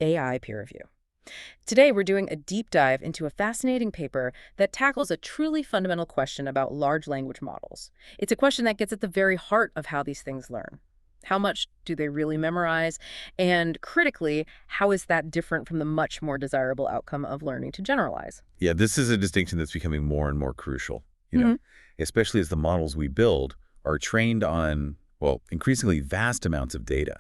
AI peer review. Today, we're doing a deep dive into a fascinating paper that tackles a truly fundamental question about large language models. It's a question that gets at the very heart of how these things learn. How much do they really memorize? And critically, how is that different from the much more desirable outcome of learning to generalize? Yeah, this is a distinction that's becoming more and more crucial, Hmm. especially as the models we build are trained on, well, increasingly vast amounts of data.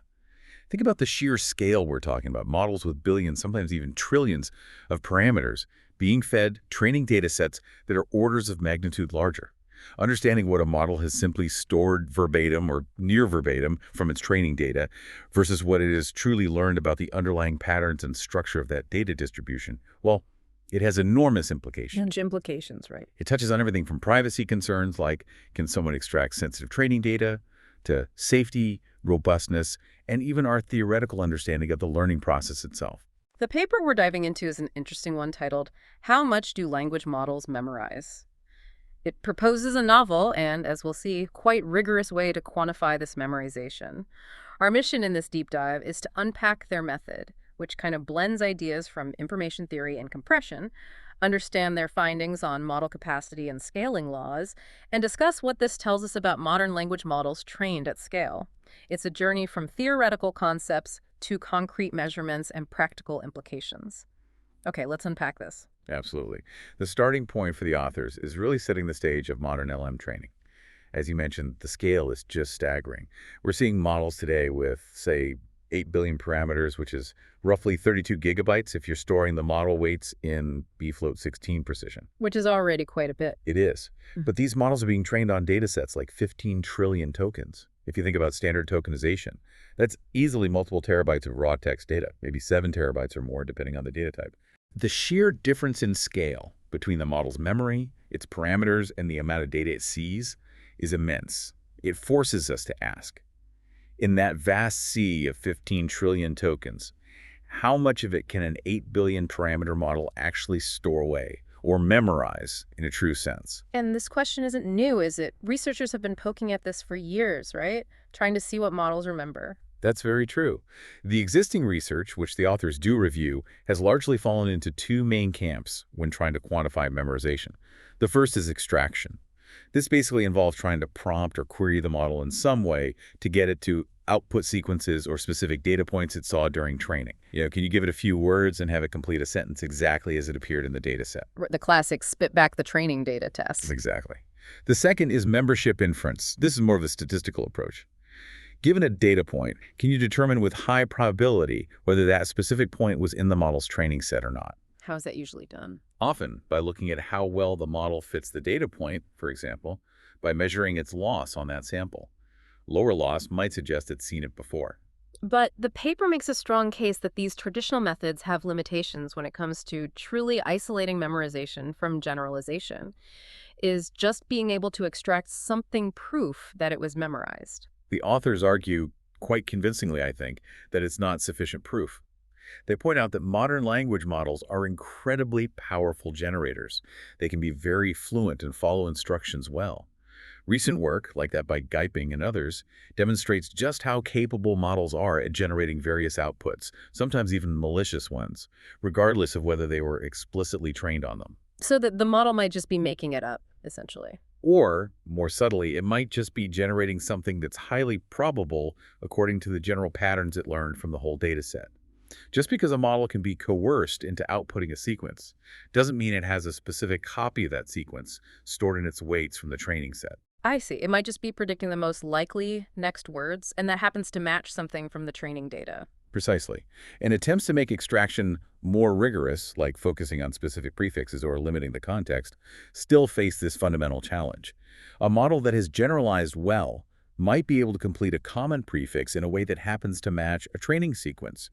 Think about the sheer scale we're talking about, models with billions, sometimes even trillions of parameters being fed training data sets that are orders of magnitude larger. Understanding what a model has simply stored verbatim or near verbatim from its training data versus what it has truly learned about the underlying patterns and structure of that data distribution, well, it has enormous implications. Huge implications, right? It touches on everything from privacy concerns like can someone extract sensitive training data to safety, robustness, and even our theoretical understanding of the learning process itself. The paper we're diving into is an interesting one titled, How Much Do Language Models Memorize? It proposes a novel and, as we'll see, quite rigorous way to quantify this memorization. Our mission in this deep dive is to unpack their method, which kind of blends ideas from information theory and compression, understand their findings on model capacity and scaling laws, and discuss what this tells us about modern language models trained at scale. It's a journey from theoretical concepts to concrete measurements and practical implications. Okay, let's unpack this. Absolutely. The starting point for the authors is really setting the stage of modern LM training. As you mentioned, the scale is just staggering. We're seeing models today with, say, 8 billion parameters, which is roughly 32 gigabytes if you're storing the model weights in bfloat 16 precision. Which is already quite a bit. It is. Mhm. But these models are being trained on data sets like 15 trillion tokens. If you think about standard tokenization, that's easily multiple terabytes of raw text data, maybe 7 terabytes or more, depending on the data type. The sheer difference in scale between the model's memory, its parameters, and the amount of data it sees is immense. It forces us to ask, in that vast sea of 15 trillion tokens, how much of it can an 8 billion parameter model actually store away or memorize in a true sense? And this question isn't new, is it? Researchers have been poking at this for years, right? Trying to see what models remember. That's very true. The existing research, which the authors do review, has largely fallen into two main camps when trying to quantify memorization. The first is extraction. This basically involves trying to prompt or query the model in some way to get it to output sequences or specific data points it saw during training. Can you give it a few words and have it complete a sentence exactly as it appeared in the data set? The classic spit back the training data test. Exactly. The second is membership inference. This is more of a statistical approach. Given a data point, can you determine with high probability whether that specific point was in the model's training set or not? How is that usually done? Often by looking at how well the model fits the data point, for example, by measuring its loss on that sample. Lower loss might suggest it's seen it before. But the paper makes a strong case that these traditional methods have limitations when it comes to truly isolating memorization from generalization. Is just being able to extract something proof that it was memorized? The authors argue, quite convincingly I think, that it's not sufficient proof. They point out that modern language models are incredibly powerful generators. They can be very fluent and follow instructions well. Recent work, like that by Geiping and others, demonstrates just how capable models are at generating various outputs, sometimes even malicious ones, regardless of whether they were explicitly trained on them. So that the model might just be making it up, essentially. Or, more subtly, it might just be generating something that's highly probable according to the general patterns it learned from the whole data set. Just because a model can be coerced into outputting a sequence doesn't mean it has a specific copy of that sequence stored in its weights from the training set. I see. It might just be predicting the most likely next words, and that happens to match something from the training data. Precisely. And attempts to make extraction more rigorous, like focusing on specific prefixes or limiting the context, still face this fundamental challenge. A model that has generalized well might be able to complete a common prefix in a way that happens to match a training sequence.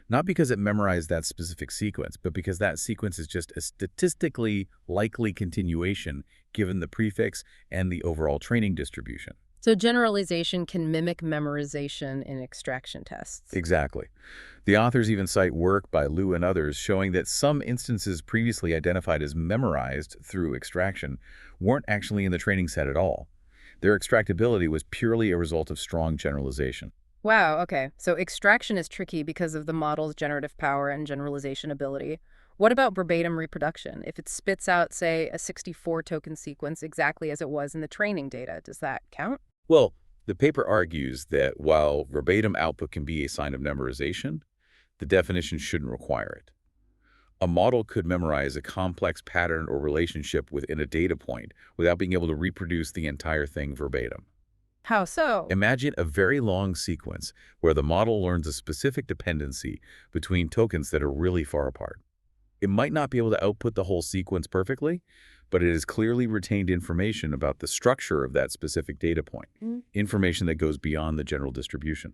Not because it memorized that specific sequence, but because that sequence is just a statistically likely continuation given the prefix and the overall training distribution. So generalization can mimic memorization in extraction tests. Exactly. The authors even cite work by Liu and others showing that some instances previously identified as memorized through extraction weren't actually in the training set at all. Their extractability was purely a result of strong generalization. Wow, okay. So extraction is tricky because of the model's generative power and generalization ability. What about verbatim reproduction? If it spits out, say, a 64 token sequence exactly as it was in the training data, does that count? Well, the paper argues that while verbatim output can be a sign of memorization, the definition shouldn't require it. A model could memorize a complex pattern or relationship within a data point without being able to reproduce the entire thing verbatim. How so? Imagine a very long sequence where the model learns a specific dependency between tokens that are really far apart. It might not be able to output the whole sequence perfectly, but it has clearly retained information about the structure of that specific data point, Mm. information that goes beyond the general distribution.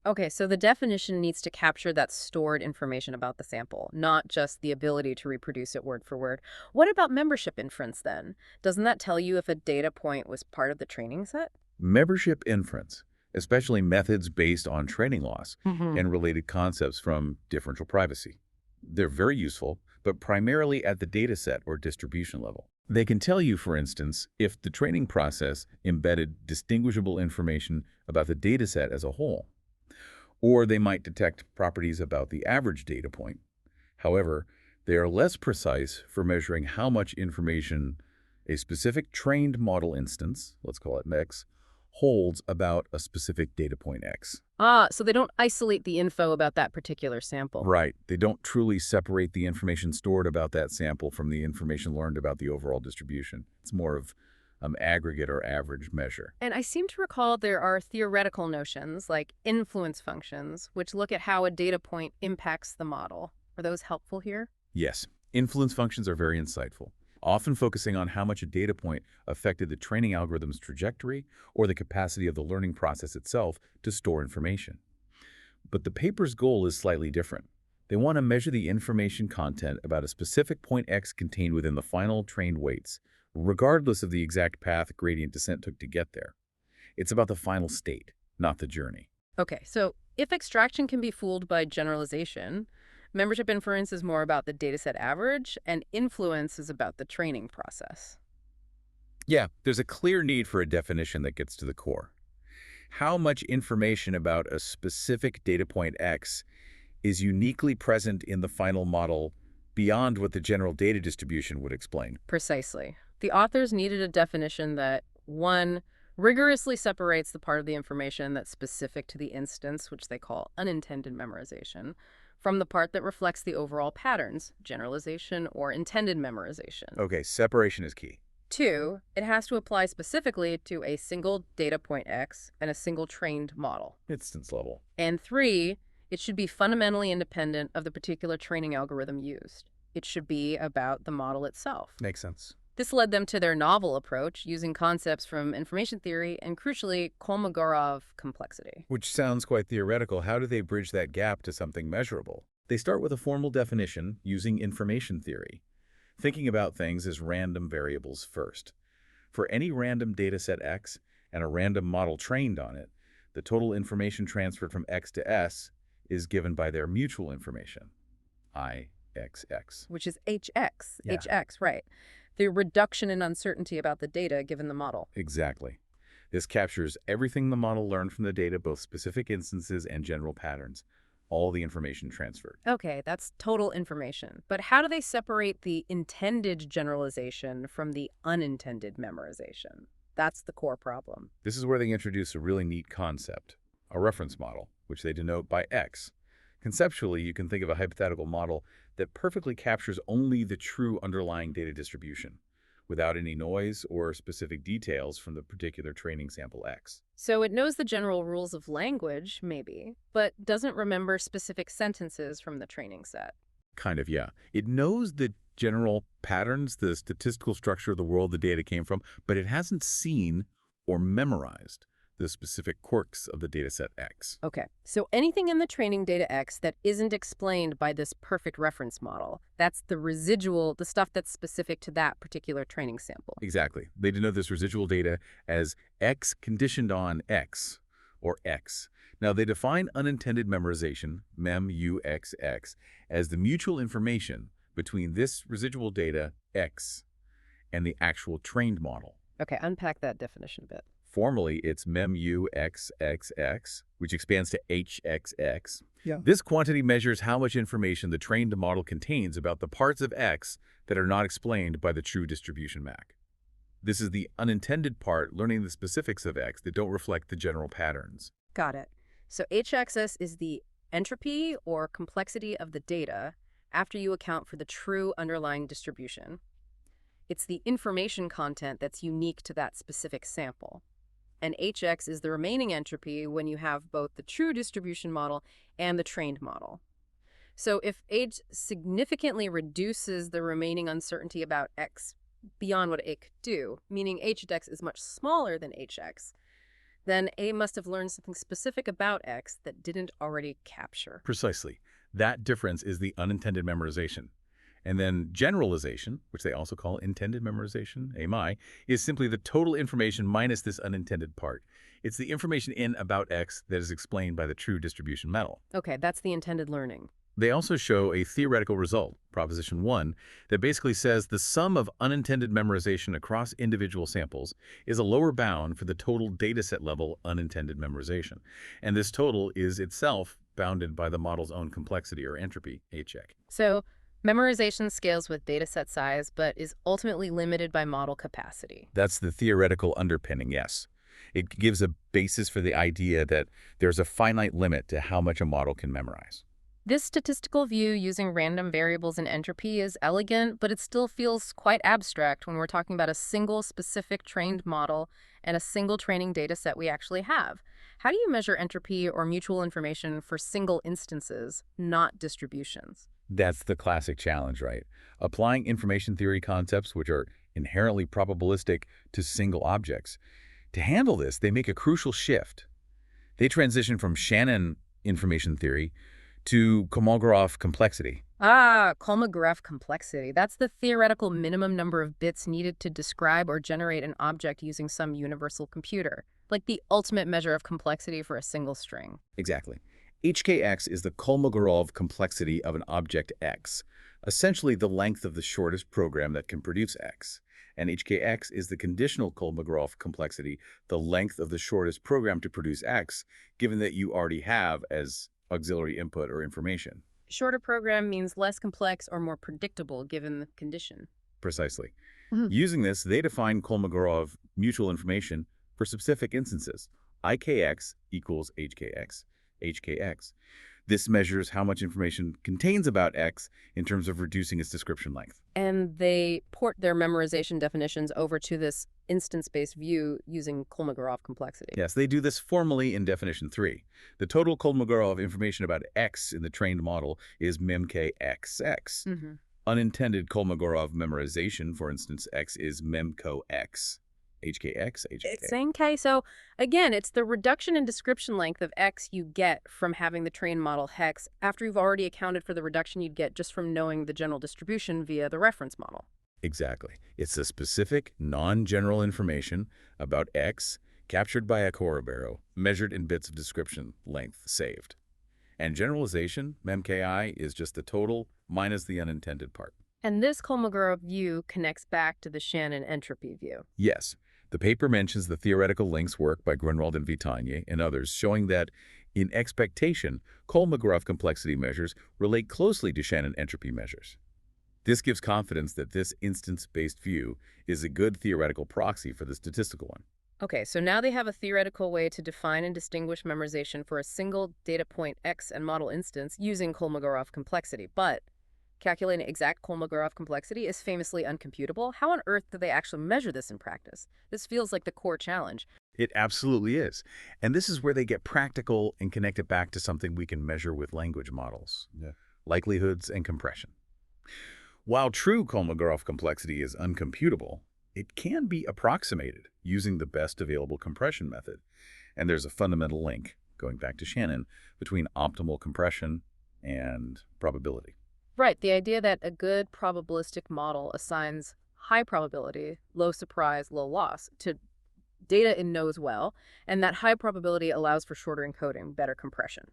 Okay, so the definition needs to capture that stored information about the sample, not just the ability to reproduce it word for word. What about membership inference then? Doesn't that tell you if a data point was part of the training set? Membership inference, especially methods based on training loss Hmm. and related concepts from differential privacy. They're very useful, but primarily at the dataset or distribution level. They can tell you, for instance, if the training process embedded distinguishable information about the dataset as a whole, or they might detect properties about the average data point. However, they are less precise for measuring how much information a specific trained model instance, let's call it X, holds about a specific data point X. Ah, so they don't isolate the info about that particular sample. Right. They don't truly separate the information stored about that sample from the information learned about the overall distribution. It's more of aggregate or average measure. And I seem to recall there are theoretical notions like influence functions, which look at how a data point impacts the model. Are those helpful here? Yes, influence functions are very insightful, often focusing on how much a data point affected the training algorithm's trajectory or the capacity of the learning process itself to store information. But the paper's goal is slightly different. They want to measure the information content about a specific point X contained within the final trained weights, regardless of the exact path gradient descent took to get there. It's about the final state, not the journey. Okay, so if extraction can be fooled by generalization, membership inference is more about the dataset average, and influence is about the training process. Yeah, there's a clear need for a definition that gets to the core. How much information about a specific data point X is uniquely present in the final model beyond what the general data distribution would explain. Precisely. The authors needed a definition that, one, rigorously separates the part of the information that's specific to the instance, which they call unintended memorization, from the part that reflects the overall patterns, generalization, or intended memorization. Okay, separation is key. Two, it has to apply specifically to a single data point X and a single trained model. Instance level. And three, it should be fundamentally independent of the particular training algorithm used. It should be about the model itself. Makes sense. This led them to their novel approach, using concepts from information theory and, crucially, Kolmogorov complexity. Which sounds quite theoretical. How do they bridge that gap to something measurable? They start with a formal definition using information theory, thinking about things as random variables first. For any random dataset X and a random model trained on it, the total information transferred from X to S is given by their mutual information, IXX. Which is HX. Yeah. HX, right. The reduction in uncertainty about the data given the model. Exactly. This captures everything the model learned from the data, both specific instances and general patterns, all the information transferred. Okay, that's total information. But how do they separate the intended generalization from the unintended memorization? That's the core problem. This is where they introduce a really neat concept, a reference model, which they denote by X. Conceptually, you can think of a hypothetical model that perfectly captures only the true underlying data distribution, without any noise or specific details from the particular training sample X. So it knows the general rules of language, maybe, but doesn't remember specific sentences from the training set. Kind of, yeah. It knows the general patterns, the statistical structure of the world the data came from, but it hasn't seen or memorized the specific quirks of the dataset X. Okay, so anything in the training data X that isn't explained by this perfect reference model, that's the residual, the stuff that's specific to that particular training sample. Exactly. They denote this residual data as X conditioned on X, or X. Now, they define unintended memorization, MEMUXX, as the mutual information between this residual data, X, and the actual trained model. Okay, unpack that definition a bit. Formally, it's MEMU-XXX, which expands to HXX. Yeah. This quantity measures how much information the trained model contains about the parts of X that are not explained by the true distribution MAC. This is the unintended part, learning the specifics of X that don't reflect the general patterns. Got it. So HXS is the entropy or complexity of the data after you account for the true underlying distribution. It's the information content that's unique to that specific sample. And HX is the remaining entropy when you have both the true distribution model and the trained model. So if H significantly reduces the remaining uncertainty about X beyond what A could do, meaning H at X is much smaller than HX, then A must have learned something specific about X that didn't already capture. Precisely. That difference is the unintended memorization. And then generalization, which they also call intended memorization, AMI, is simply the total information minus this unintended part. It's the information in about X that is explained by the true distribution model. Okay, that's the intended learning. They also show a theoretical result, Proposition 1, that basically says the sum of unintended memorization across individual samples is a lower bound for the total dataset level unintended memorization. And this total is itself bounded by the model's own complexity or entropy, HX. So memorization scales with dataset size, but is ultimately limited by model capacity. That's the theoretical underpinning, yes. It gives a basis for the idea that there's a finite limit to how much a model can memorize. This statistical view using random variables and entropy is elegant, but it still feels quite abstract when we're talking about a single specific trained model and a single training data set we actually have. How do you measure entropy or mutual information for single instances, not distributions? That's the classic challenge, right? Applying information theory concepts, which are inherently probabilistic, to single objects. To handle this, they make a crucial shift. They transition from Shannon information theory to Kolmogorov complexity. Kolmogorov complexity. That's the theoretical minimum number of bits needed to describe or generate an object using some universal computer, like the ultimate measure of complexity for a single string. Exactly. HKX is the Kolmogorov complexity of an object X, essentially the length of the shortest program that can produce X. And HKX is the conditional Kolmogorov complexity, the length of the shortest program to produce X, given that you already have as auxiliary input or information. Shorter program means less complex or more predictable given the condition. Precisely. Mhm. Using this, they define Kolmogorov mutual information for specific instances. IKX equals HKX, HKX. This measures how much information contains about X in terms of reducing its description length. And they port their memorization definitions over to this instance-based view using Kolmogorov complexity. Yes, they do this formally in definition 3. The total Kolmogorov information about X in the trained model is MEMKXX. Mhm. Unintended Kolmogorov memorization, for instance, X is MEMKOX. HKX, HK. It's okay. So again, it's the reduction in description length of X you get from having the trained model hex after you've already accounted for the reduction you'd get just from knowing the general distribution via the reference model. Exactly. It's the specific, non-general information about X captured by a Corabero, measured in bits of description length saved. And generalization, MEMKI, is just the total minus the unintended part. And this Kolmogorov view connects back to the Shannon entropy view. Yes. The paper mentions the theoretical links work by Grunwald and Vitagne and others, showing that, in expectation, Kolmogorov complexity measures relate closely to Shannon entropy measures. This gives confidence that this instance-based view is a good theoretical proxy for the statistical one. Okay, so now they have a theoretical way to define and distinguish memorization for a single data point X and model instance using Kolmogorov complexity, but calculating exact Kolmogorov complexity is famously uncomputable. How on earth do they actually measure this in practice? This feels like the core challenge. It absolutely is. And this is where they get practical and connect it back to something we can measure with language models. Likelihoods and compression. While true Kolmogorov complexity is uncomputable, it can be approximated using the best available compression method. And there's a fundamental link, going back to Shannon, between optimal compression and probability. Right, the idea that a good probabilistic model assigns high probability, low surprise, low loss to data it knows well, and that high probability allows for shorter encoding, better compression.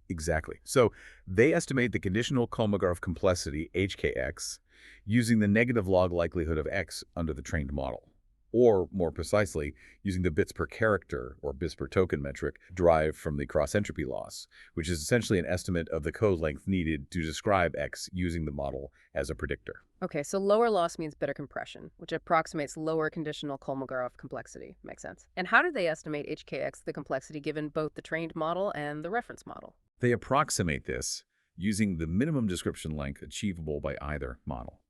Exactly. So they estimate the conditional Kolmogorov complexity, HKX, using the negative log likelihood of X under the trained model. or more precisely, using the bits per character or bits per token metric derived from the cross-entropy loss, which is essentially an estimate of the code length needed to describe X using the model as a predictor. Okay, so lower loss means better compression, which approximates lower conditional Kolmogorov complexity. Makes sense. And how do they estimate HKX, the complexity given both the trained model and the reference model? They approximate this using the minimum description length achievable by either model.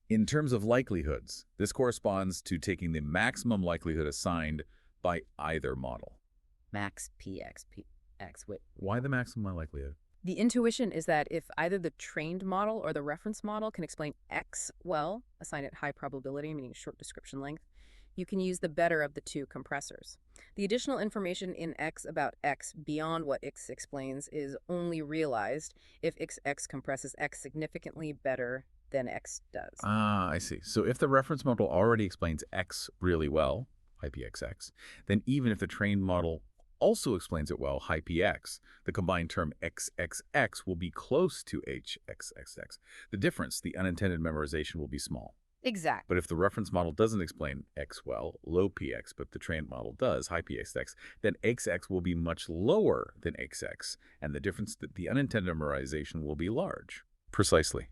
In terms of likelihoods, this corresponds to taking the maximum likelihood assigned by either model. Max PX. Wait. Why the maximum likelihood? The intuition is that if either the trained model or the reference model can explain X well, assign it high probability, meaning short description length, you can use the better of the two compressors. The additional information in X about X beyond what X explains is only realized if XX compresses X significantly better than X does. Ah, I see. So if the reference model already explains X really well, IPXX, then even if the trained model also explains it well, HiPX, the combined term XXX will be close to HXXX. The difference, the unintended memorization, will be small. Exactly. But if the reference model doesn't explain X well, low PX, but the trained model does, high PXX, then XX will be much lower than XX, and the difference, that the unintended memorization, will be large. Precisely.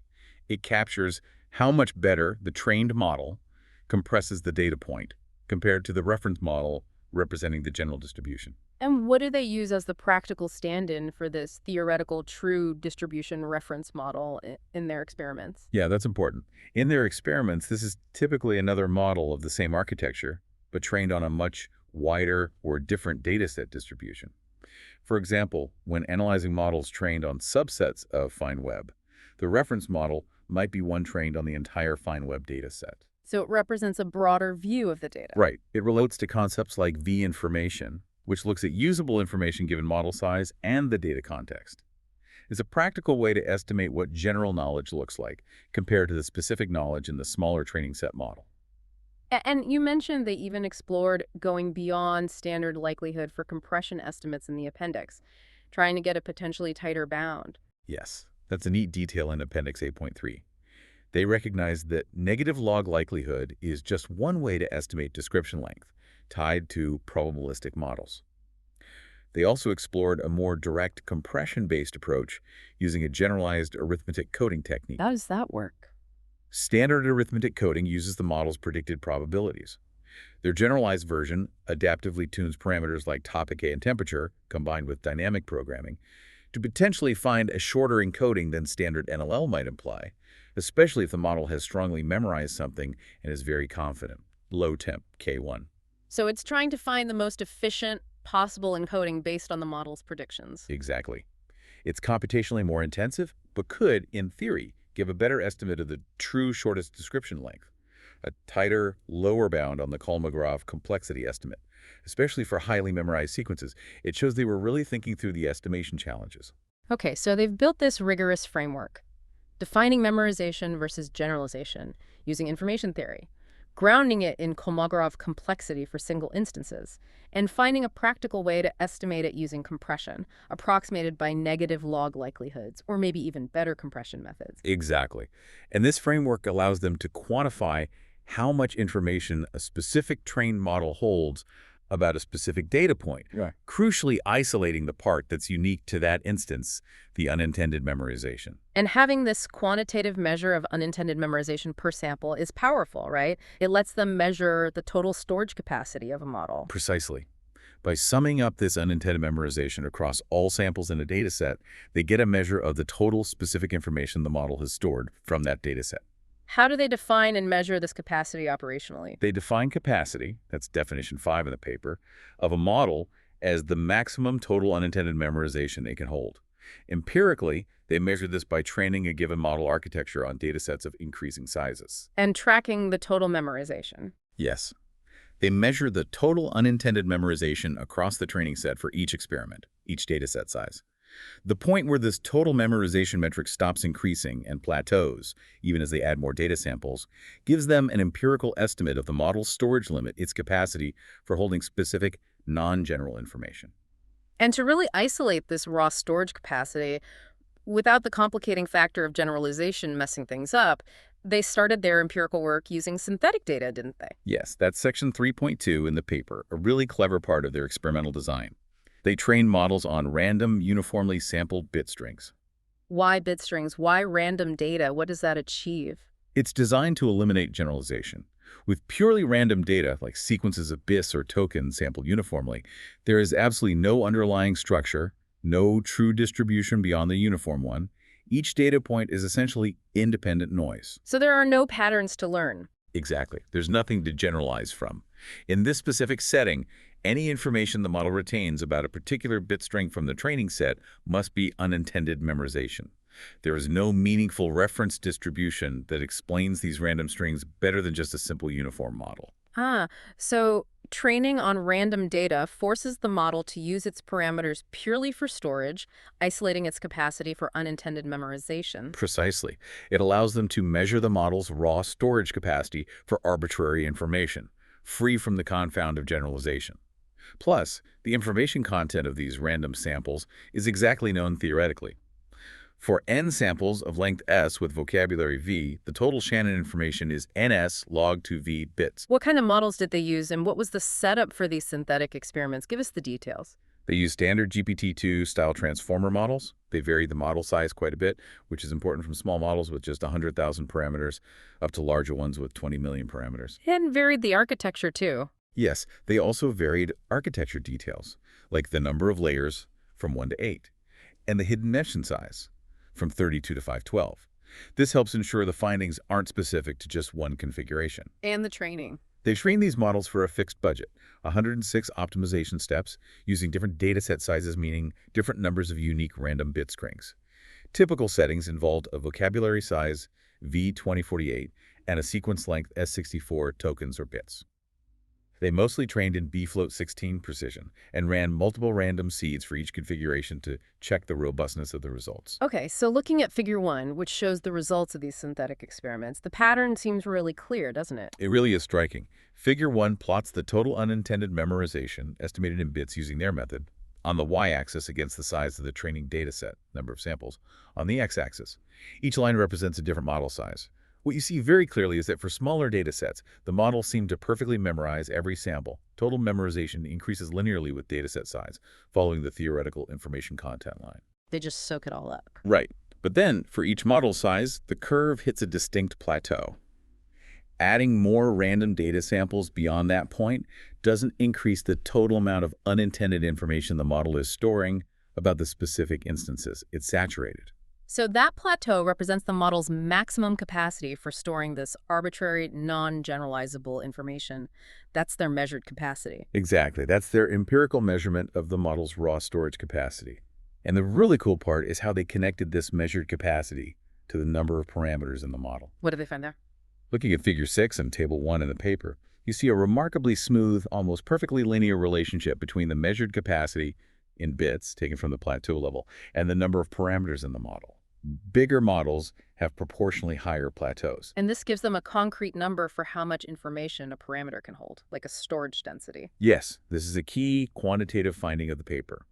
It captures how much better the trained model compresses the data point compared to the reference model representing the general distribution. And what do they use as the practical stand-in for this theoretical true distribution reference model in their experiments? Yeah, that's important. In their experiments, this is typically another model of the same architecture, but trained on a much wider or different dataset distribution. For example, when analyzing models trained on subsets of fine web, the reference model might be one trained on the entire fine web dataset. So it represents a broader view of the data. Right. It relates to concepts like V-information, which looks at usable information given model size and the data context. It's a practical way to estimate what general knowledge looks like compared to the specific knowledge in the smaller training set model. And you mentioned they even explored going beyond standard likelihood for compression estimates in the appendix, trying to get a potentially tighter bound. Yes, that's a neat detail in Appendix 8.3. They recognize that negative log likelihood is just one way to estimate description length, tied to probabilistic models. They also explored a more direct compression-based approach using a generalized arithmetic coding technique. How does that work? Standard arithmetic coding uses the model's predicted probabilities. Their generalized version adaptively tunes parameters like topic A and temperature, combined with dynamic programming, to potentially find a shorter encoding than standard NLL might imply, especially if the model has strongly memorized something and is very confident. Low temp, K1. So it's trying to find the most efficient possible encoding based on the model's predictions. Exactly. It's computationally more intensive, but could, in theory, give a better estimate of the true shortest description length, a tighter, lower bound on the Kolmogorov complexity estimate, especially for highly memorized sequences. It shows they were really thinking through the estimation challenges. Okay, so they've built this rigorous framework, defining memorization versus generalization using information theory, grounding it in Kolmogorov complexity for single instances, and finding a practical way to estimate it using compression, approximated by negative log likelihoods, or maybe even better compression methods. Exactly. And this framework allows them to quantify how much information a specific trained model holds about a specific data point, crucially isolating the part that's unique to that instance, the unintended memorization. And having this quantitative measure of unintended memorization per sample is powerful, right? It lets them measure the total storage capacity of a model. Precisely. By summing up this unintended memorization across all samples in a dataset, they get a measure of the total specific information the model has stored from that dataset. How do they define and measure this capacity operationally? They define capacity, that's definition 5 in the paper, of a model as the maximum total unintended memorization they can hold. Empirically, they measure this by training a given model architecture on datasets of increasing sizes. And tracking the total memorization. Yes. They measure the total unintended memorization across the training set for each experiment, each dataset size. The point where this total memorization metric stops increasing and plateaus, even as they add more data samples, gives them an empirical estimate of the model's storage limit, its capacity for holding specific, non-general information. And to really isolate this raw storage capacity, without the complicating factor of generalization messing things up, they started their empirical work using synthetic data, didn't they? Yes, that's section 3.2 in the paper, a really clever part of their experimental design. They trained models on random, uniformly sampled bit strings. Why bit strings? Why random data? What does that achieve? It's designed to eliminate generalization. With purely random data, like sequences of bits or tokens sampled uniformly, there is absolutely no underlying structure, no true distribution beyond the uniform one. Each data point is essentially independent noise. So there are no patterns to learn. Exactly. There's nothing to generalize from. In this specific setting, any information the model retains about a particular bit string from the training set must be unintended memorization. There is no meaningful reference distribution that explains these random strings better than just a simple uniform model. So training on random data forces the model to use its parameters purely for storage, isolating its capacity for unintended memorization. Precisely. It allows them to measure the model's raw storage capacity for arbitrary information, free from the confound of generalization. Plus, the information content of these random samples is exactly known theoretically. For n samples of length s with vocabulary v, the total Shannon information is ns log 2v bits. What kind of models did they use, and what was the setup for these synthetic experiments? Give us the details. They use standard GPT-2 style transformer models. They vary the model size quite a bit, which is important from small models with just 100,000 parameters up to larger ones with 20 million parameters. And varied the architecture, too. Yes, they also varied architecture details, like the number of layers from 1 to 8, and the hidden dimension size from 32 to 512. This helps ensure the findings aren't specific to just one configuration. And the training. They trained these models for a fixed budget, 106 optimization steps, using different dataset sizes, meaning different numbers of unique random bit strings. Typical settings involved a vocabulary size V2048 and a sequence length S64 tokens or bits. They mostly trained in bfloat16 precision and ran multiple random seeds for each configuration to check the robustness of the results. Okay, so looking at Figure 1, which shows the results of these synthetic experiments, the pattern seems really clear, doesn't it? It really is striking. Figure 1 plots the total unintended memorization, estimated in bits using their method, on the y-axis against the size of the training dataset, number of samples, on the x-axis. Each line represents a different model size. What you see very clearly is that for smaller datasets, the models seem to perfectly memorize every sample. Total memorization increases linearly with dataset size, following the theoretical information content line. They just soak it all up. Right. But then, for each model size, the curve hits a distinct plateau. Adding more random data samples beyond that point doesn't increase the total amount of unintended information the model is storing about the specific instances. It's saturated. So that plateau represents the model's maximum capacity for storing this arbitrary, non-generalizable information. That's their measured capacity. Exactly. That's their empirical measurement of the model's raw storage capacity. And the really cool part is how they connected this measured capacity to the number of parameters in the model. What did they find there? Looking at Figure 6 and Table 1 in the paper, you see a remarkably smooth, almost perfectly linear relationship between the measured capacity in bits, taken from the plateau level, and the number of parameters in the model. Bigger models have proportionally higher plateaus. And this gives them a concrete number for how much information a parameter can hold, like a storage density. Yes, this is a key quantitative finding of the paper.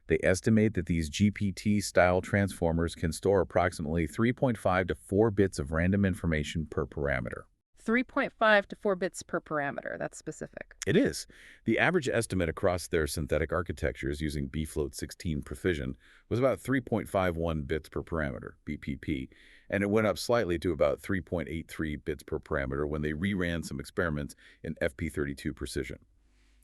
They estimate that these GPT-style transformers can store approximately 3.5 to 4 bits of random information per parameter. 3.5 to 4 bits per parameter. That's specific. It is. The average estimate across their synthetic architectures using bfloat16 precision was about 3.51 bits per parameter, BPP, and it went up slightly to about 3.83 bits per parameter when they reran some experiments in FP32 precision.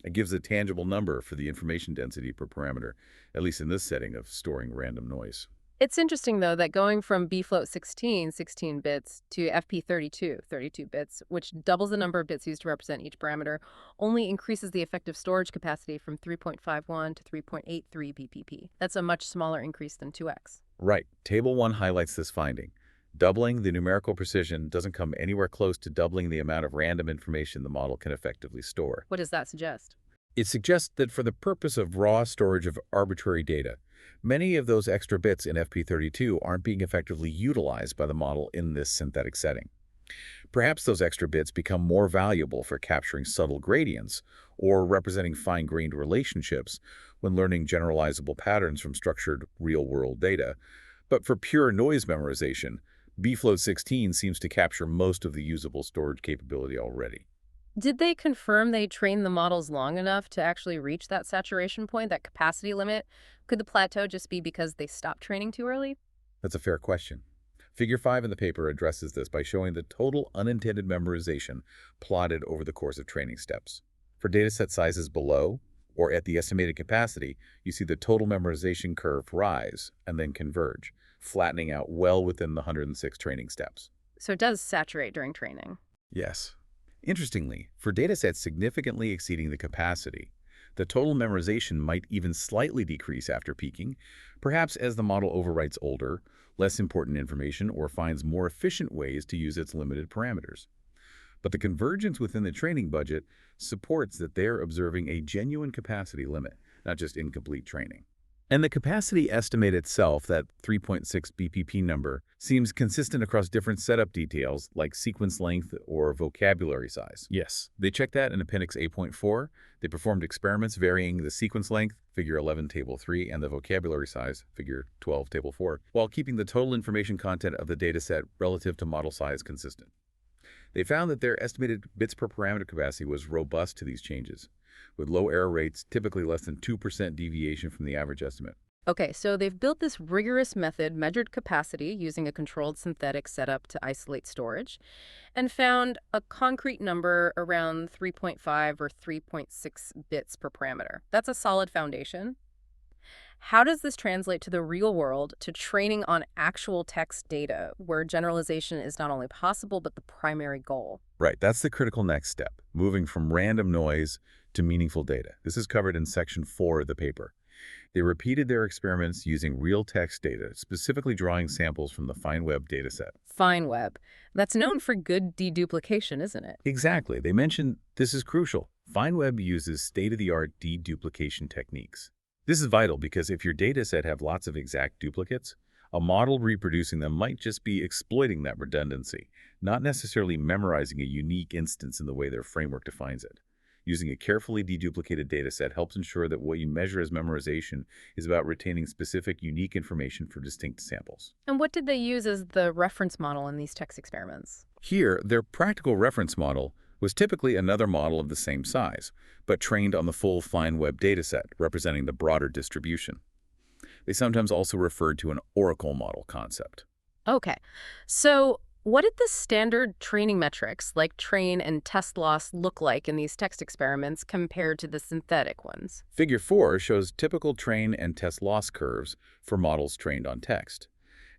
It gives a tangible number for the information density per parameter, at least in this setting of storing random noise. It's interesting, though, that going from bfloat16, 16 bits, to FP32, 32 bits, which doubles the number of bits used to represent each parameter, only increases the effective storage capacity from 3.51 to 3.83 BPP. That's a much smaller increase than 2x. Right. Table 1 highlights this finding. Doubling the numerical precision doesn't come anywhere close to doubling the amount of random information the model can effectively store. What does that suggest? It suggests that for the purpose of raw storage of arbitrary data, many of those extra bits in FP32 aren't being effectively utilized by the model in this synthetic setting. Perhaps those extra bits become more valuable for capturing subtle gradients or representing fine-grained relationships when learning generalizable patterns from structured real-world data, But for pure noise memorization, bfloat 16 seems to capture most of the usable storage capability already. Did they confirm they trained the models long enough to actually reach that saturation point, that capacity limit? Could the plateau just be because they stopped training too early? That's a fair question. Figure 5 in the paper addresses this by showing the total unintended memorization plotted over the course of training steps. For dataset sizes below, or at the estimated capacity, you see the total memorization curve rise and then converge, flattening out well within the 106 training steps. So it does saturate during training. Yes. Interestingly, for datasets significantly exceeding the capacity, the total memorization might even slightly decrease after peaking, perhaps as the model overwrites older, less important information or finds more efficient ways to use its limited parameters. But the convergence within the training budget supports that they're observing a genuine capacity limit, not just incomplete training. And the capacity estimate itself, that 3.6 BPP number, seems consistent across different setup details like sequence length or vocabulary size. Yes, they checked that in Appendix 8.4. They performed experiments varying the sequence length, Figure 11, Table 3, and the vocabulary size, Figure 12, Table 4, while keeping the total information content of the dataset relative to model size consistent. They found that their estimated bits per parameter capacity was robust to these changes, with low error rates, typically less than 2% deviation from the average estimate. Okay, so they've built this rigorous method, measured capacity using a controlled synthetic setup to isolate storage, and found a concrete number around 3.5 or 3.6 bits per parameter. That's a solid foundation. How does this translate to the real world, to training on actual text data, where generalization is not only possible, but the primary goal? Right, that's the critical next step, moving from random noise to meaningful data. This is covered in Section 4 of the paper. They repeated their experiments using real text data, specifically drawing samples from the FineWeb dataset. FineWeb. That's known for good deduplication, isn't it? Exactly. They mentioned this is crucial. FineWeb uses state-of-the-art deduplication techniques. This is vital because if your dataset have lots of exact duplicates, a model reproducing them might just be exploiting that redundancy, not necessarily memorizing a unique instance in the way their framework defines it. Using a carefully deduplicated dataset helps ensure that what you measure as memorization is about retaining specific, unique information for distinct samples. And what did they use as the reference model in these text experiments? Here, their practical reference model was typically another model of the same size, but trained on the full FineWeb dataset, representing the broader distribution. They sometimes also referred to an oracle model concept. Okay, so what did the standard training metrics, like train and test loss, look like in these text experiments compared to the synthetic ones? Figure 4 shows typical train and test loss curves for models trained on text.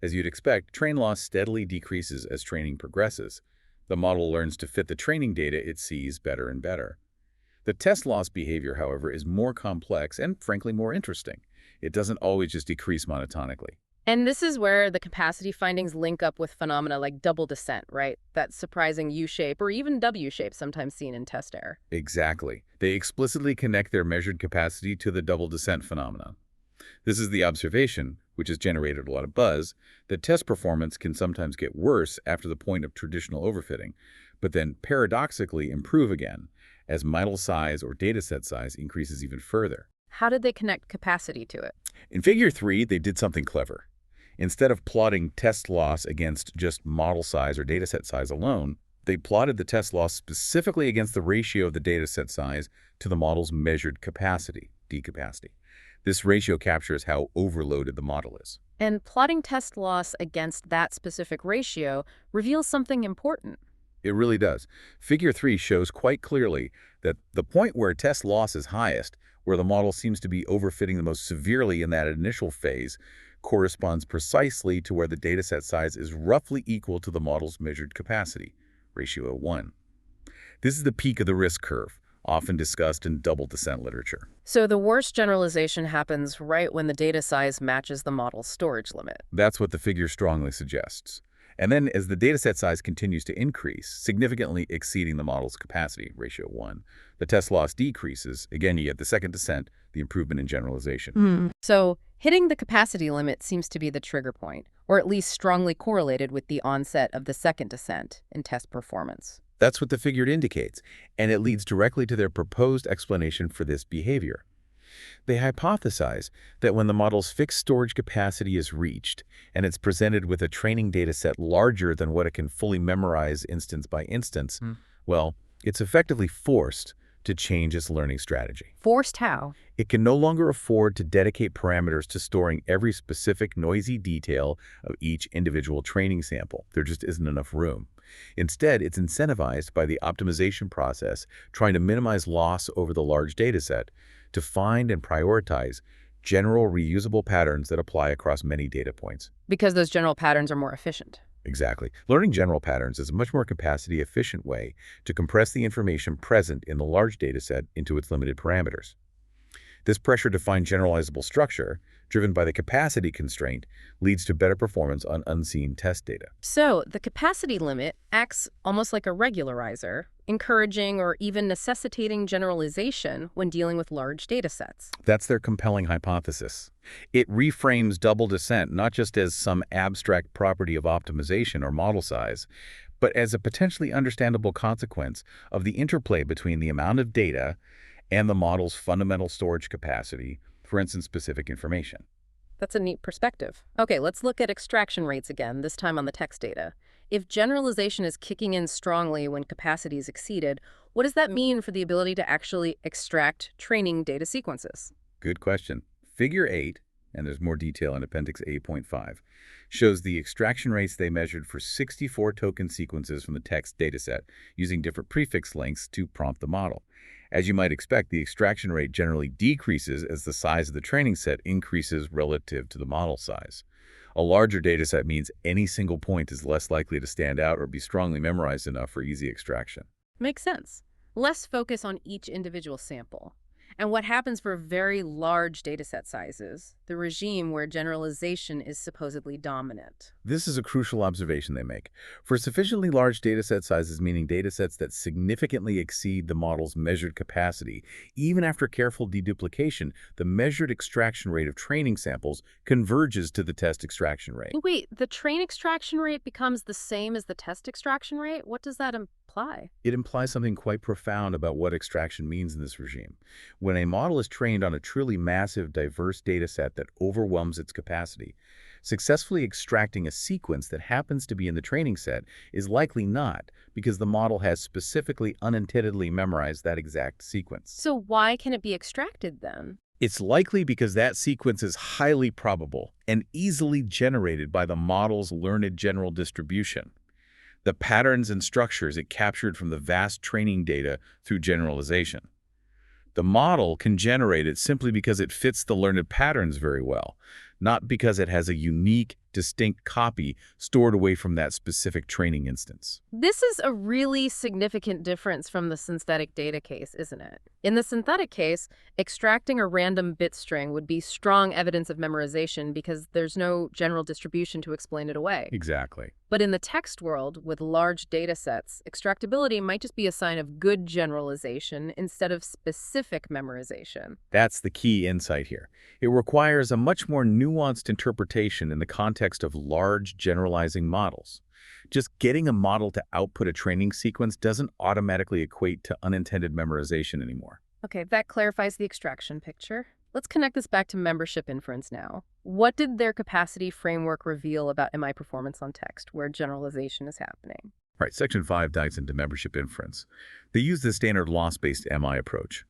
As you'd expect, train loss steadily decreases as training progresses. The model learns to fit the training data it sees better and better. The test loss behavior, however, is more complex and, frankly, more interesting. It doesn't always just decrease monotonically. And this is where the capacity findings link up with phenomena like double descent, right? That surprising U-shape or even W-shape sometimes seen in test error. Exactly. They explicitly connect their measured capacity to the double descent phenomenon. This is the observation, which has generated a lot of buzz, that test performance can sometimes get worse after the point of traditional overfitting, but then paradoxically improve again as model size or dataset size increases even further. How did they connect capacity to it? In Figure 3, they did something clever. Instead of plotting test loss against just model size or dataset size alone, they plotted the test loss specifically against the ratio of the dataset size to the model's measured capacity, D capacity. This ratio captures how overloaded the model is. And plotting test loss against that specific ratio reveals something important. It really does. Figure 3 shows quite clearly that the point where test loss is highest, where the model seems to be overfitting the most severely in that initial phase, corresponds precisely to where the dataset size is roughly equal to the model's measured capacity, ratio of 1. This is the peak of the risk curve, often discussed in double descent literature. So the worst generalization happens right when the data size matches the model's storage limit. That's what the figure strongly suggests. And then as the dataset size continues to increase, significantly exceeding the model's capacity, ratio 1, the test loss decreases. Again, you get the second descent, the improvement in generalization. So hitting the capacity limit seems to be the trigger point, or at least strongly correlated with the onset of the second descent in test performance. That's what the figure indicates, and it leads directly to their proposed explanation for this behavior. They hypothesize that when the model's fixed storage capacity is reached and it's presented with a training data set larger than what it can fully memorize instance by instance, well, it's effectively forced to change its learning strategy. Forced how? It can no longer afford to dedicate parameters to storing every specific noisy detail of each individual training sample. There just isn't enough room. Instead, it's incentivized by the optimization process, trying to minimize loss over the large dataset to find and prioritize general reusable patterns that apply across many data points. Because those general patterns are more efficient. Exactly. Learning general patterns is a much more capacity-efficient way to compress the information present in the large dataset into its limited parameters. This pressure to find generalizable structure, driven by the capacity constraint, leads to better performance on unseen test data. So the capacity limit acts almost like a regularizer, encouraging or even necessitating generalization when dealing with large data sets. That's their compelling hypothesis. It reframes double descent not just as some abstract property of optimization or model size, but as a potentially understandable consequence of the interplay between the amount of data and the model's fundamental storage capacity, for instance, specific information. That's a neat perspective. Okay, let's look at extraction rates again, this time on the text data. If generalization is kicking in strongly when capacity is exceeded, what does that mean for the ability to actually extract training data sequences? Good question. Figure 8, and there's more detail in Appendix 8.5, shows the extraction rates they measured for 64 token sequences from the text dataset using different prefix lengths to prompt the model. As you might expect, the extraction rate generally decreases as the size of the training set increases relative to the model size. A larger dataset means any single point is less likely to stand out or be strongly memorized enough for easy extraction. Makes sense. Less focus on each individual sample. And what happens for very large dataset sizes, the regime where generalization is supposedly dominant? This is a crucial observation they make. For sufficiently large dataset sizes, meaning datasets that significantly exceed the model's measured capacity, even after careful deduplication, the measured extraction rate of training samples converges to the test extraction rate. Wait, the train extraction rate becomes the same as the test extraction rate? What does that imply? It implies something quite profound about what extraction means in this regime. When a model is trained on a truly massive, diverse dataset that overwhelms its capacity, successfully extracting a sequence that happens to be in the training set is likely not, because the model has specifically unintendedly memorized that exact sequence. So why can it be extracted then? It's likely because that sequence is highly probable and easily generated by the model's learned general distribution. The patterns and structures it captured from the vast training data through generalization. The model can generate it simply because it fits the learned patterns very well, not because it has a unique, distinct copy stored away from that specific training instance. This is a really significant difference from the synthetic data case, isn't it? In the synthetic case, extracting a random bit string would be strong evidence of memorization because there's no general distribution to explain it away. Exactly. But in the text world, with large data sets, extractability might just be a sign of good generalization instead of specific memorization. That's the key insight here. It requires a much more nuanced interpretation in the context of large generalizing models. Just getting a model to output a training sequence doesn't automatically equate to unintended memorization anymore. Okay, that clarifies the extraction picture. Let's connect this back to membership inference now. What did their capacity framework reveal about MI performance on text, where generalization is happening? All right, Section 5 dives into membership inference. They use the standard loss-based MI approach.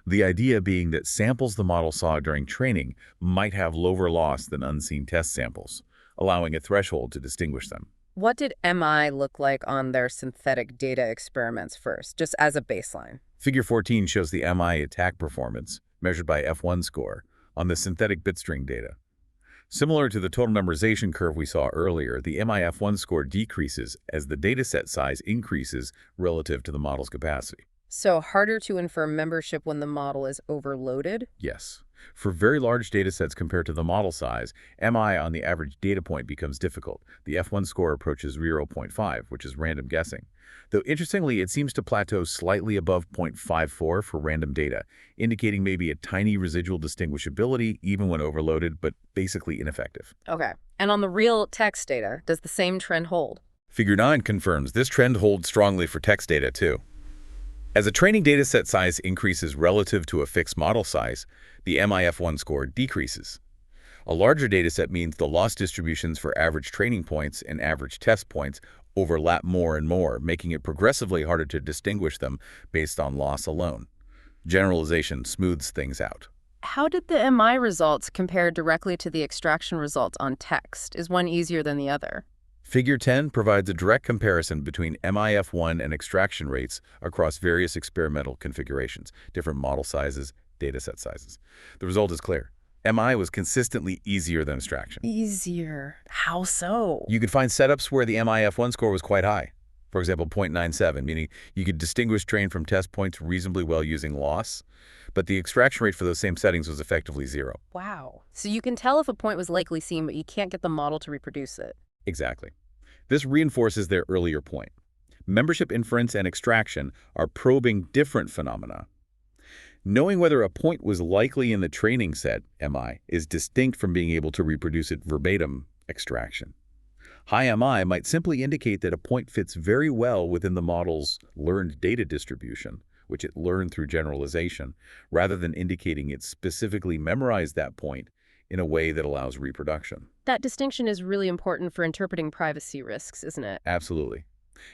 The idea being that samples the model saw during training might have lower loss than unseen test samples, allowing a threshold to distinguish them. What did MI look like on their synthetic data experiments first, just as a baseline? Figure 14 shows the MI attack performance, measured by F1 score, on the synthetic bitstring data. Similar to the total memorization curve we saw earlier, the MI-F1 score decreases as the dataset size increases relative to the model's capacity. So harder to infer membership when the model is overloaded? Yes. For very large datasets compared to the model size, MI on the average data point becomes difficult. The F1 score approaches 0.5, which is random guessing. Though interestingly, it seems to plateau slightly above 0.54 for random data, indicating maybe a tiny residual distinguishability even when overloaded, but basically ineffective. Okay. And on the real text data, does the same trend hold? Figure 9 confirms this trend holds strongly for text data too. As a training dataset size increases relative to a fixed model size, the MIF1 score decreases. A larger dataset means the loss distributions for average training points and average test points overlap more and more, making it progressively harder to distinguish them based on loss alone. Generalization smooths things out. How did the MI results compare directly to the extraction results on text? Is one easier than the other? Figure 10 provides a direct comparison between MIF1 and extraction rates across various experimental configurations, different model sizes, dataset sizes. The result is clear. MI was consistently easier than extraction. Easier. How so? You could find setups where the MIF1 score was quite high. For example, 0.97, meaning you could distinguish train from test points reasonably well using loss, but the extraction rate for those same settings was effectively 0. Wow. So you can tell if a point was likely seen, but you can't get the model to reproduce it. Exactly. This reinforces their earlier point. Membership inference and extraction are probing different phenomena. Knowing whether a point was likely in the training set, MI, is distinct from being able to reproduce it verbatim, extraction. High MI might simply indicate that a point fits very well within the model's learned data distribution, which it learned through generalization, rather than indicating it specifically memorized that point in a way that allows reproduction. That distinction is really important for interpreting privacy risks, isn't it? Absolutely.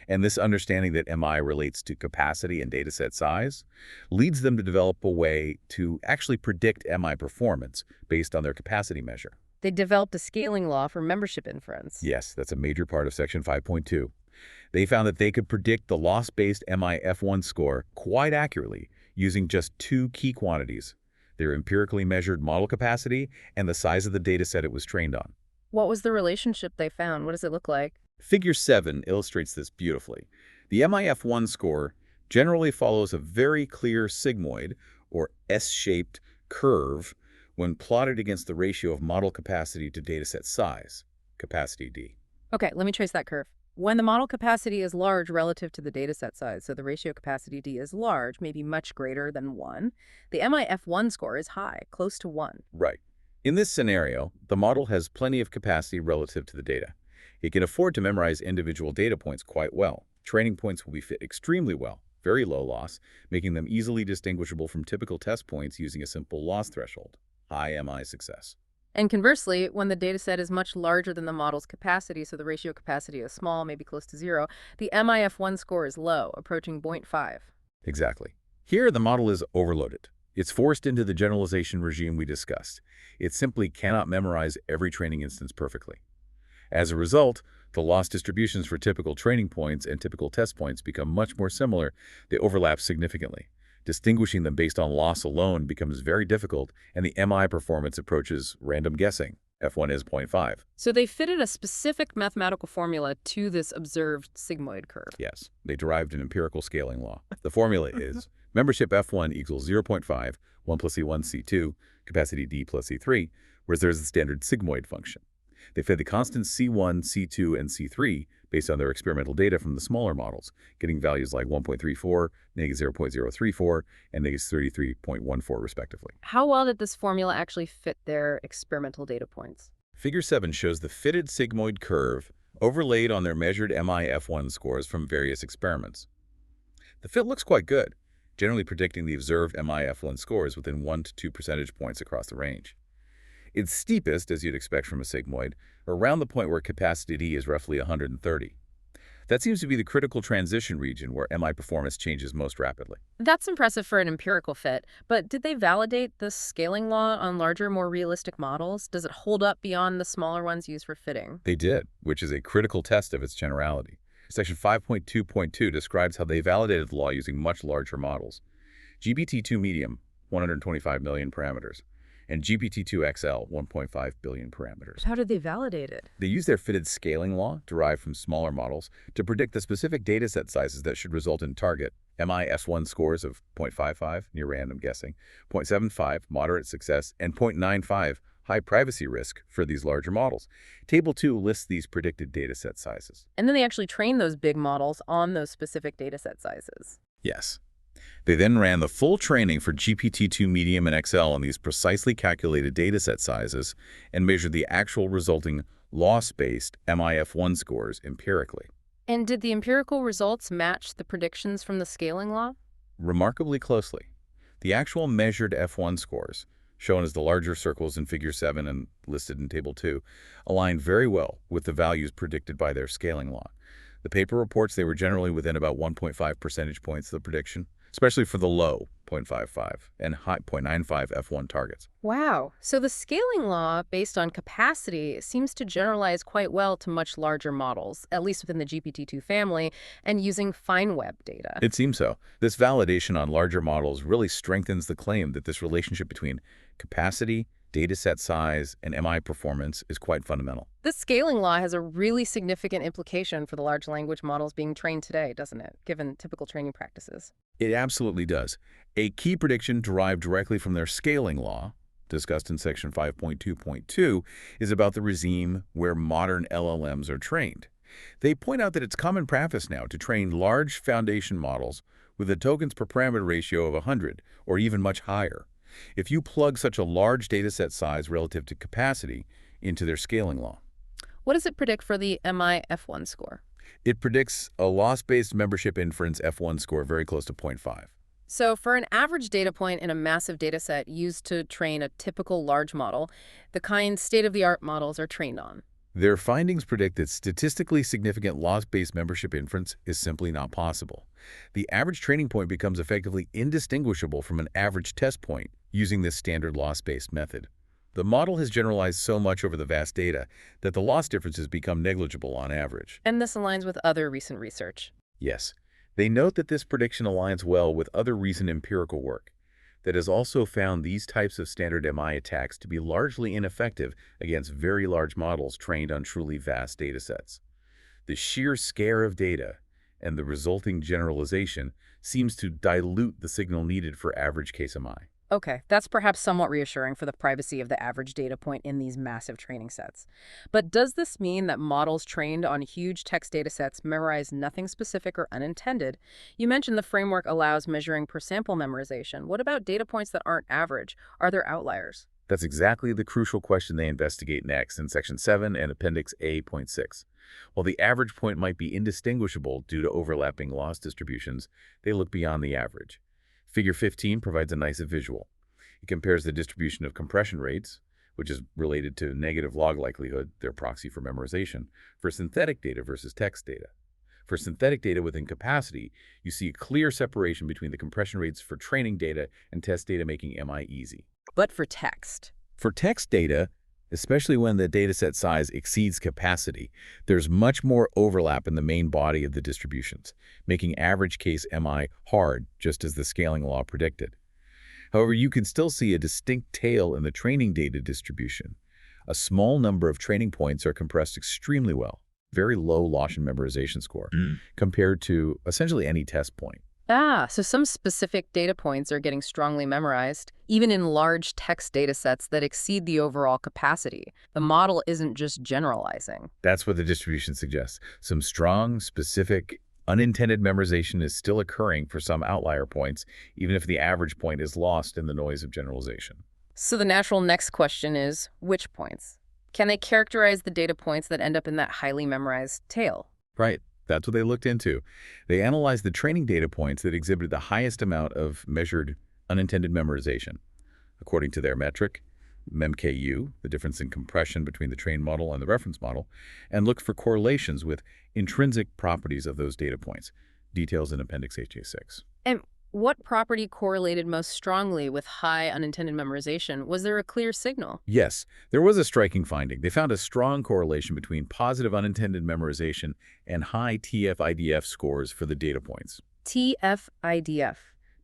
And this understanding that MI relates to capacity and dataset size leads them to develop a way to actually predict MI performance based on their capacity measure. They developed a scaling law for membership inference. Yes, that's a major part of Section 5.2. They found that they could predict the loss-based MIF1 score quite accurately using just two key quantities: their empirically measured model capacity and the size of the dataset it was trained on. What was the relationship they found? What does it look like? Figure 7 illustrates this beautifully. The MIF1 score generally follows a very clear sigmoid, or S-shaped, curve when plotted against the ratio of model capacity to dataset size, capacity D. Okay, let me trace that curve. When the model capacity is large relative to the dataset size, so the ratio capacity D is large, maybe much greater than 1, the MIF1 score is high, close to 1. Right. In this scenario, the model has plenty of capacity relative to the data. It can afford to memorize individual data points quite well. Training points will be fit extremely well, very low loss, making them easily distinguishable from typical test points using a simple loss threshold. High MI success. And conversely, when the dataset is much larger than the model's capacity, so the ratio capacity is small, maybe close to 0, the MIF1 score is low, approaching 0.5. Exactly. Here, the model is overloaded. It's forced into the generalization regime we discussed. It simply cannot memorize every training instance perfectly. As a result, the loss distributions for typical training points and typical test points become much more similar. They overlap significantly. Distinguishing them based on loss alone becomes very difficult, and the MI performance approaches random guessing. F1 is 0.5. So they fitted a specific mathematical formula to this observed sigmoid curve. Yes, they derived an empirical scaling law. The formula is membership F1 equals 0.5, 1 plus C1 C2, capacity D plus C3, whereas there's the standard sigmoid function. They fed the constants C1, C2, and C3 based on their experimental data from the smaller models, getting values like 1.34, -0.034, and -33.14 respectively. How well did this formula actually fit their experimental data points? Figure 7 shows the fitted sigmoid curve overlaid on their measured MIF1 scores from various experiments. The fit looks quite good, generally predicting the observed MIF1 scores within 1 to 2 percentage points across the range. It's steepest, as you'd expect from a sigmoid, around the point where capacity D is roughly 130. That seems to be the critical transition region where MI performance changes most rapidly. That's impressive for an empirical fit, but did they validate this scaling law on larger, more realistic models? Does it hold up beyond the smaller ones used for fitting? They did, which is a critical test of its generality. Section 5.2.2 describes how they validated the law using much larger models. GPT-2 medium, 125 million parameters, and GPT-2 XL, 1.5 billion parameters. How did they validate it? They use their fitted scaling law, derived from smaller models, to predict the specific dataset sizes that should result in target MIF1 scores of 0.55, near random guessing, 0.75, moderate success, and 0.95, high privacy risk for these larger models. Table 2 lists these predicted dataset sizes. And then they actually trained those big models on those specific dataset sizes. Yes. They then ran the full training for GPT-2 Medium and XL on these precisely calculated dataset sizes and measured the actual resulting loss-based MIF1 scores empirically. And did the empirical results match the predictions from the scaling law? remarkably closely. The actual measured F1 scores, shown as the larger circles in Figure 7 and listed in Table 2, align very well with the values predicted by their scaling law. The paper reports they were generally within about 1.5 percentage points of the prediction, especially for the low 0.55 and high 0.95 F1 targets. Wow. So the scaling law, based on capacity, seems to generalize quite well to much larger models, at least within the GPT-2 family, and using fine web data. It seems so. This validation on larger models really strengthens the claim that this relationship between capacity, dataset size, and MI performance is quite fundamental. This scaling law has a really significant implication for the large language models being trained today, doesn't it, given typical training practices? It absolutely does. A key prediction derived directly from their scaling law, discussed in Section 5.2.2, is about the regime where modern LLMs are trained. They point out that it's common practice now to train large foundation models with a tokens per parameter ratio of 100, or even much higher. If you plug such a large dataset size relative to capacity into their scaling law, What does it predict for the MI F1 score? it predicts a loss-based membership inference F1 score very close to 0.5. So for an average data point in a massive data set used to train a typical large model, the kind state-of-the-art models are trained on. Their findings predict that statistically significant loss-based membership inference is simply not possible. The average training point becomes effectively indistinguishable from an average test point using this standard loss-based method. The model has generalized so much over the vast data that the loss differences become negligible on average. And this aligns with other recent research. Yes, they note that this prediction aligns well with other recent empirical work that has also found these types of standard MI attacks to be largely ineffective against very large models trained on truly vast datasets. The sheer scare of data and the resulting generalization seems to dilute the signal needed for average case MI. Okay, that's perhaps somewhat reassuring for the privacy of the average data point in these massive training sets. But does this mean that models trained on huge text data sets memorize nothing specific or unintended? You mentioned the framework allows measuring per sample memorization. What about data points that aren't average? Are there outliers? That's exactly the crucial question they investigate next in Section 7 and Appendix A.6. While the average point might be indistinguishable due to overlapping loss distributions, they look beyond the average. Figure 15 provides a nice visual. It compares the distribution of compression rates, which is related to negative log likelihood, their proxy for memorization, for synthetic data versus text data. For synthetic data within capacity, you see a clear separation between the compression rates for training data and test data, making MI easy. But for text. For text data, especially when the dataset size exceeds capacity, there's much more overlap in the main body of the distributions, making average case MI hard, just as the scaling law predicted. However, you can still see a distinct tail in the training data distribution. A small number of training points are compressed extremely well, very low loss and memorization score, compared to essentially any test point. So some specific data points are getting strongly memorized, even in large text data sets that exceed the overall capacity. The model isn't just generalizing. That's what the distribution suggests. Some strong, specific, unintended memorization is still occurring for some outlier points, even if the average point is lost in the noise of generalization. So the natural next question is, which points? Can they characterize the data points that end up in that highly memorized tail? Right. That's what they looked into. They analyzed the training data points that exhibited the highest amount of measured unintended memorization. According to their metric, MEMKU, the difference in compression between the trained model and the reference model, and looked for correlations with intrinsic properties of those data points. Details in Appendix HA6. And what property correlated most strongly with high unintended memorization? Was there a clear signal? Yes, there was a striking finding. They found a strong correlation between positive unintended memorization and high TF-IDF scores for the data points. TF-IDF,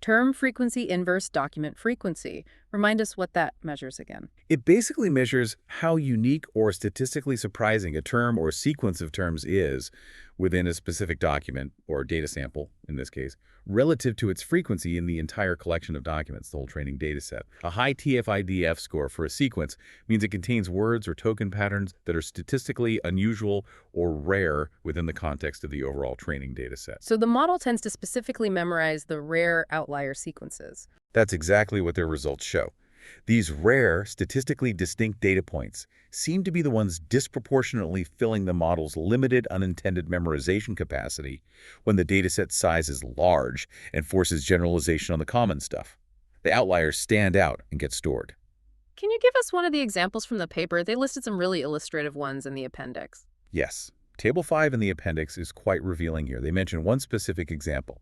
term frequency inverse document frequency. Remind us what that measures again. It basically measures how unique or statistically surprising a term or sequence of terms is within a specific document, or data sample in this case, relative to its frequency in the entire collection of documents, the whole training data set. A high TF-IDF score for a sequence means it contains words or token patterns that are statistically unusual or rare within the context of the overall training data set. So the model tends to specifically memorize the rare outlier sequences. That's exactly what their results show. These rare, statistically distinct data points seem to be the ones disproportionately filling the model's limited unintended memorization capacity when the dataset size is large and forces generalization on the common stuff. The outliers stand out and get stored. Can you give us one of the examples from the paper? They listed some really illustrative ones in the appendix. Yes, Table 5 in the appendix is quite revealing here. They mention one specific example.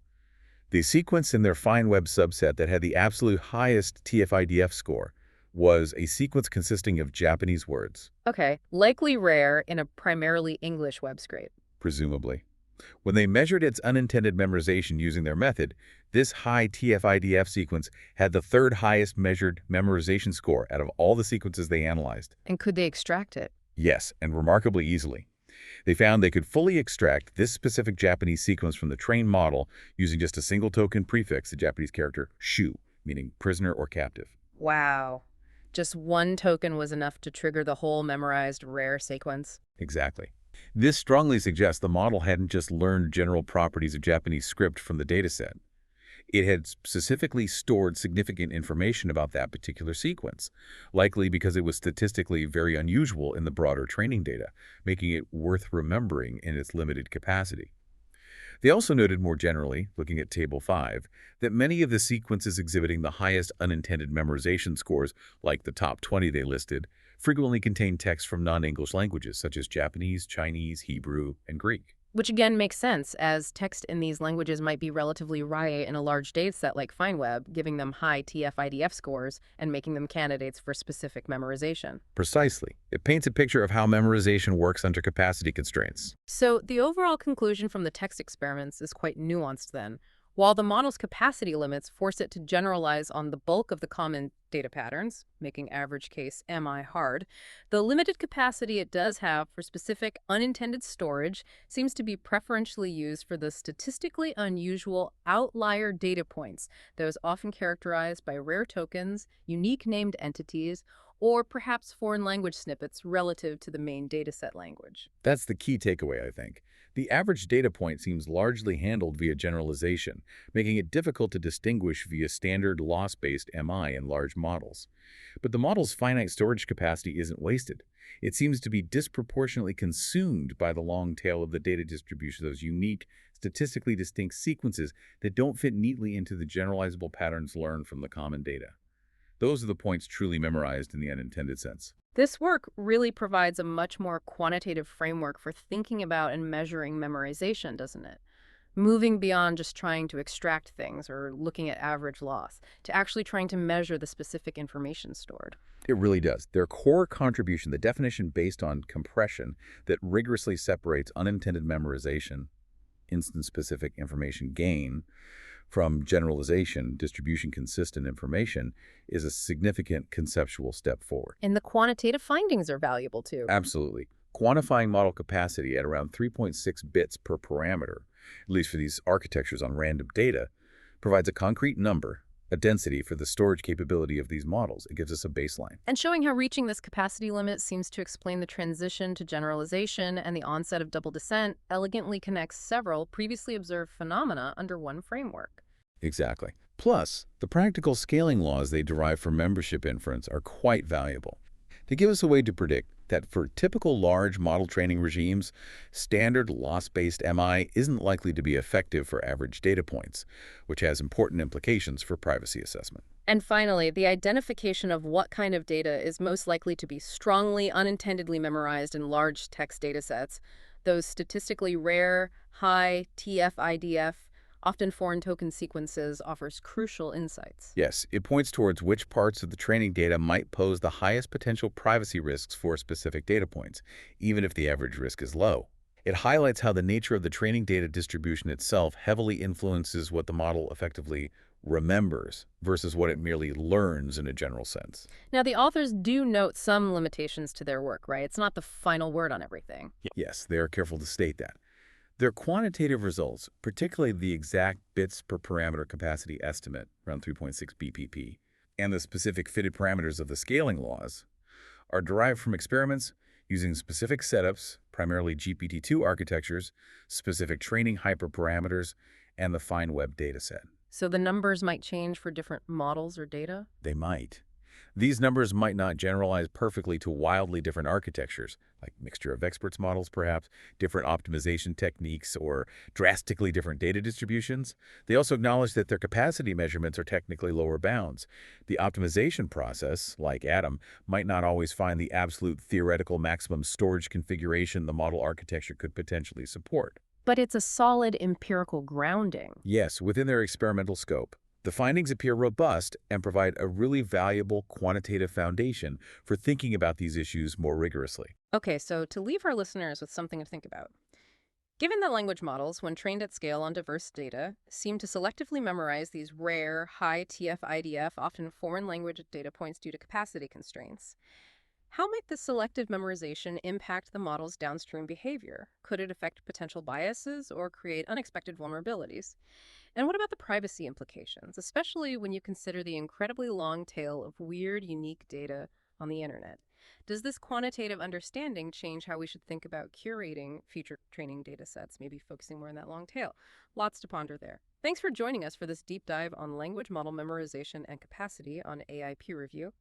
The sequence in their FineWeb subset that had the absolute highest TF-IDF score was a sequence consisting of Japanese words, Okay, likely rare in a primarily English web scrape. presumably. When they measured its unintended memorization using their method, this high TF-IDF sequence had the third highest measured memorization score out of all the sequences they analyzed. And could they extract it? Yes, and remarkably easily. They found they could fully extract this specific Japanese sequence from the trained model using just a single token prefix, the Japanese character shu, meaning prisoner or captive. Wow. Just one token was enough to trigger the whole memorized rare sequence. Exactly. This strongly suggests the model hadn't just learned general properties of Japanese script from the dataset. It had specifically stored significant information about that particular sequence, likely because it was statistically very unusual in the broader training data, making it worth remembering in its limited capacity. They also noted more generally, looking at Table 5, that many of the sequences exhibiting the highest unintended memorization scores, like the top 20 they listed, frequently contain text from non-English languages such as Japanese, Chinese, Hebrew, and Greek. Which again makes sense, as text in these languages might be relatively rare in a large dataset like FineWeb, giving them high TF-IDF scores and making them candidates for specific memorization. Precisely. It paints a picture of how memorization works under capacity constraints. So the overall conclusion from the text experiments is quite nuanced then. While the model's capacity limits force it to generalize on the bulk of the common data patterns, making average case MI hard, the limited capacity it does have for specific unintended storage seems to be preferentially used for the statistically unusual outlier data points, those often characterized by rare tokens, unique named entities, or perhaps foreign language snippets relative to the main dataset language. That's the key takeaway, I think. The average data point seems largely handled via generalization, making it difficult to distinguish via standard loss-based MI in large models. But the model's finite storage capacity isn't wasted. It seems to be disproportionately consumed by the long tail of the data distribution, those unique, statistically distinct sequences that don't fit neatly into the generalizable patterns learned from the common data. Those are the points truly memorized in the unintended sense. This work really provides a much more quantitative framework for thinking about and measuring memorization, doesn't it? Moving beyond just trying to extract things or looking at average loss to actually trying to measure the specific information stored. It really does. Their core contribution, the definition based on compression that rigorously separates unintended memorization, instance-specific information gain, from generalization, distribution-consistent information, is a significant conceptual step forward. And the quantitative findings are valuable too. Absolutely. Quantifying model capacity at around 3.6 bits per parameter, at least for these architectures on random data, provides a concrete number, a density for the storage capability of these models. It gives us a baseline. And showing how reaching this capacity limit seems to explain the transition to generalization and the onset of double descent elegantly connects several previously observed phenomena under one framework. Exactly. Plus, the practical scaling laws they derive from membership inference are quite valuable. They give us a way to predict that for typical large model training regimes, standard loss-based MI isn't likely to be effective for average data points, which has important implications for privacy assessment. And finally, the identification of what kind of data is most likely to be strongly unintendedly memorized in large text datasets, those statistically rare, high TF-IDF, often foreign token sequences, offers crucial insights. Yes, it points towards which parts of the training data might pose the highest potential privacy risks for specific data points, even if the average risk is low. It highlights how the nature of the training data distribution itself heavily influences what the model effectively remembers versus what it merely learns in a general sense. Now, the authors do note some limitations to their work, right? It's not the final word on everything. Yes, they are careful to state that. Their quantitative results, particularly the exact bits per parameter capacity estimate, around 3.6 BPP, and the specific fitted parameters of the scaling laws, are derived from experiments using specific setups, primarily GPT-2 architectures, specific training hyperparameters, and the FineWeb dataset. So the numbers might change for different models or data? They might. These numbers might not generalize perfectly to wildly different architectures, like mixture of experts models perhaps, different optimization techniques, or drastically different data distributions. They also acknowledge that their capacity measurements are technically lower bounds. The optimization process, like Atom, might not always find the absolute theoretical maximum storage configuration the model architecture could potentially support. But it's a solid empirical grounding. Yes, within their experimental scope. The findings appear robust and provide a really valuable quantitative foundation for thinking about these issues more rigorously. Okay, so to leave our listeners with something to think about. Given that language models, when trained at scale on diverse data, seem to selectively memorize these rare, high TF-IDF, often foreign language data points due to capacity constraints, how might this selective memorization impact the model's downstream behavior? Could it affect potential biases or create unexpected vulnerabilities? And what about the privacy implications, especially when you consider the incredibly long tail of weird, unique data on the internet? Does this quantitative understanding change how we should think about curating future training data sets, maybe focusing more on that long tail? Lots to ponder there. Thanks for joining us for this deep dive on language model memorization and capacity on AI peer review.